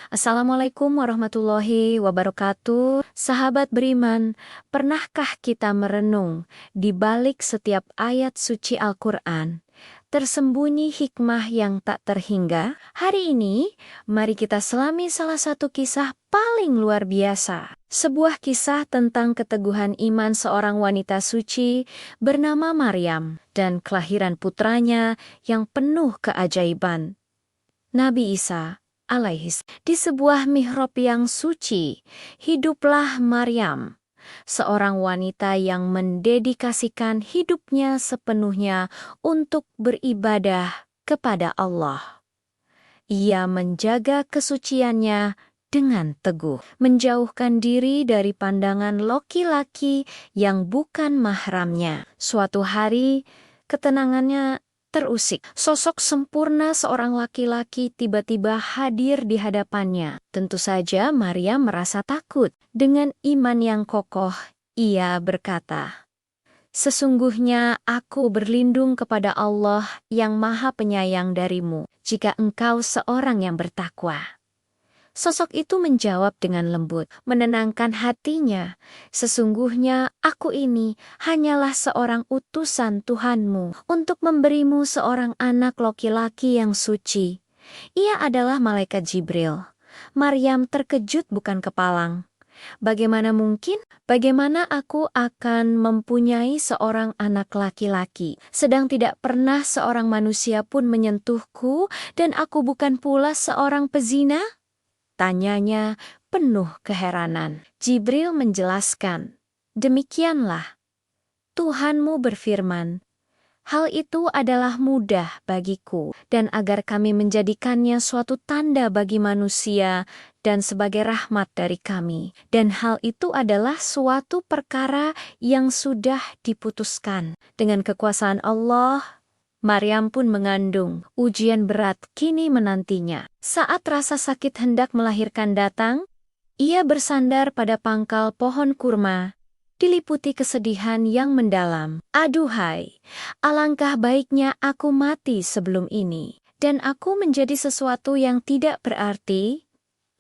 Assalamualaikum warahmatullahi wabarakatuh. Sahabat beriman, pernahkah kita merenung di balik setiap ayat suci Al-Quran? Tersembunyi hikmah yang tak terhingga? Hari ini, mari kita selami salah satu kisah paling luar biasa. Sebuah kisah tentang keteguhan iman seorang wanita suci bernama Maryam dan kelahiran putranya yang penuh keajaiban, Nabi Isa alaihis. Di sebuah mihrab yang suci, hiduplah Maryam, seorang wanita yang mendedikasikan hidupnya sepenuhnya untuk beribadah kepada Allah. Ia menjaga kesuciannya dengan teguh, menjauhkan diri dari pandangan laki-laki yang bukan mahramnya. Suatu hari, ketenangannya terusik. Sosok sempurna seorang laki-laki tiba-tiba hadir di hadapannya. Tentu saja Maryam merasa takut. Dengan iman yang kokoh, ia berkata, "Sesungguhnya aku berlindung kepada Allah yang Maha Penyayang darimu, jika engkau seorang yang bertakwa." Sosok itu menjawab dengan lembut, menenangkan hatinya. "Sesungguhnya aku ini hanyalah seorang utusan Tuhanmu untuk memberimu seorang anak laki-laki yang suci. Ia adalah malaikat Jibril." Maryam terkejut bukan kepalang. "Bagaimana mungkin? Bagaimana aku akan mempunyai seorang anak laki-laki, sedang tidak pernah seorang manusia pun menyentuhku, dan aku bukan pula seorang pezina?" Tanyanya penuh keheranan. Jibril menjelaskan, "Demikianlah, Tuhanmu berfirman, hal itu adalah mudah bagiku, dan agar kami menjadikannya suatu tanda bagi manusia dan sebagai rahmat dari kami. Dan hal itu adalah suatu perkara yang sudah diputuskan. Dengan kekuasaan Allah, Maryam pun mengandung. Ujian berat kini menantinya. Saat rasa sakit hendak melahirkan datang, ia bersandar pada pangkal pohon kurma, diliputi kesedihan yang mendalam. "Aduhai, alangkah baiknya aku mati sebelum ini, dan aku menjadi sesuatu yang tidak berarti,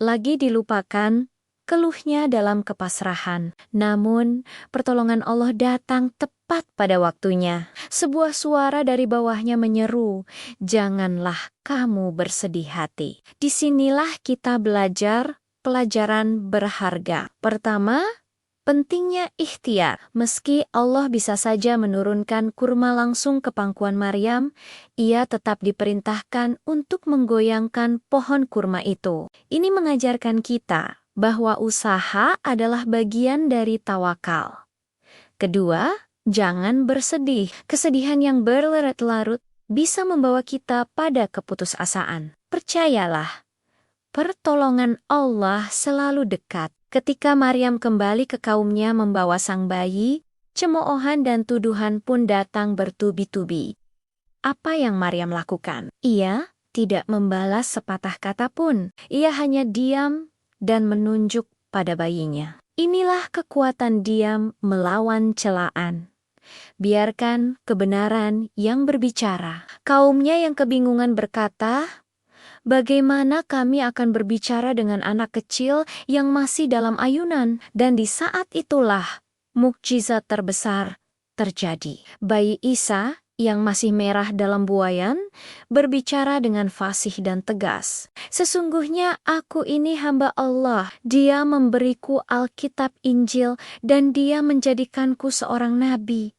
lagi dilupakan," keluhnya dalam kepasrahan. Namun, pertolongan Allah datang tepat pada waktunya. Sebuah suara dari bawahnya menyeru, "Janganlah kamu bersedih hati." Disinilah kita belajar pelajaran berharga. Pertama, pentingnya ikhtiar. Meski Allah bisa saja menurunkan kurma langsung ke pangkuan Maryam, ia tetap diperintahkan untuk menggoyangkan pohon kurma itu. Ini mengajarkan kita bahwa usaha adalah bagian dari tawakal. Kedua, jangan bersedih. Kesedihan yang berlarut-larut bisa membawa kita pada keputusasaan. Percayalah, pertolongan Allah selalu dekat. Ketika Maryam kembali ke kaumnya membawa sang bayi, cemoohan dan tuduhan pun datang bertubi-tubi. Apa yang Maryam lakukan? Ia tidak membalas sepatah kata pun. Ia hanya diam dan menunjuk pada bayinya. Inilah kekuatan diam melawan celaan. Biarkan kebenaran yang berbicara. Kaumnya yang kebingungan berkata, "Bagaimana kami akan berbicara dengan anak kecil yang masih dalam ayunan?" Dan di saat itulah mukjizat terbesar terjadi. Bayi Isa yang masih merah dalam buayan berbicara dengan fasih dan tegas. "Sesungguhnya aku ini hamba Allah. Dia memberiku Alkitab Injil dan Dia menjadikanku seorang nabi."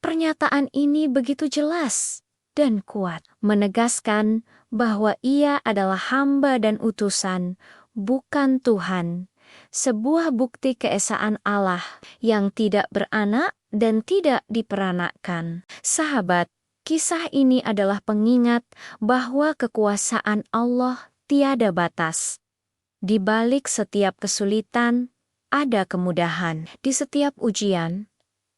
Pernyataan ini begitu jelas dan kuat, menegaskan bahwa ia adalah hamba dan utusan, bukan Tuhan. Sebuah bukti keesaan Allah yang tidak beranak dan tidak diperanakkan. Sahabat, kisah ini adalah pengingat bahwa kekuasaan Allah tiada batas. Di balik setiap kesulitan, ada kemudahan. Di setiap ujian,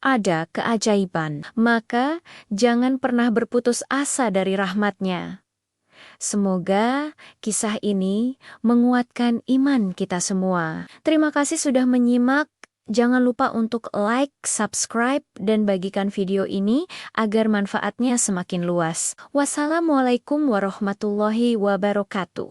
ada keajaiban. Maka, jangan pernah berputus asa dari rahmat-Nya. Semoga kisah ini menguatkan iman kita semua. Terima kasih sudah menyimak. Jangan lupa untuk like, subscribe, dan bagikan video ini agar manfaatnya semakin luas. Wassalamualaikum warahmatullahi wabarakatuh.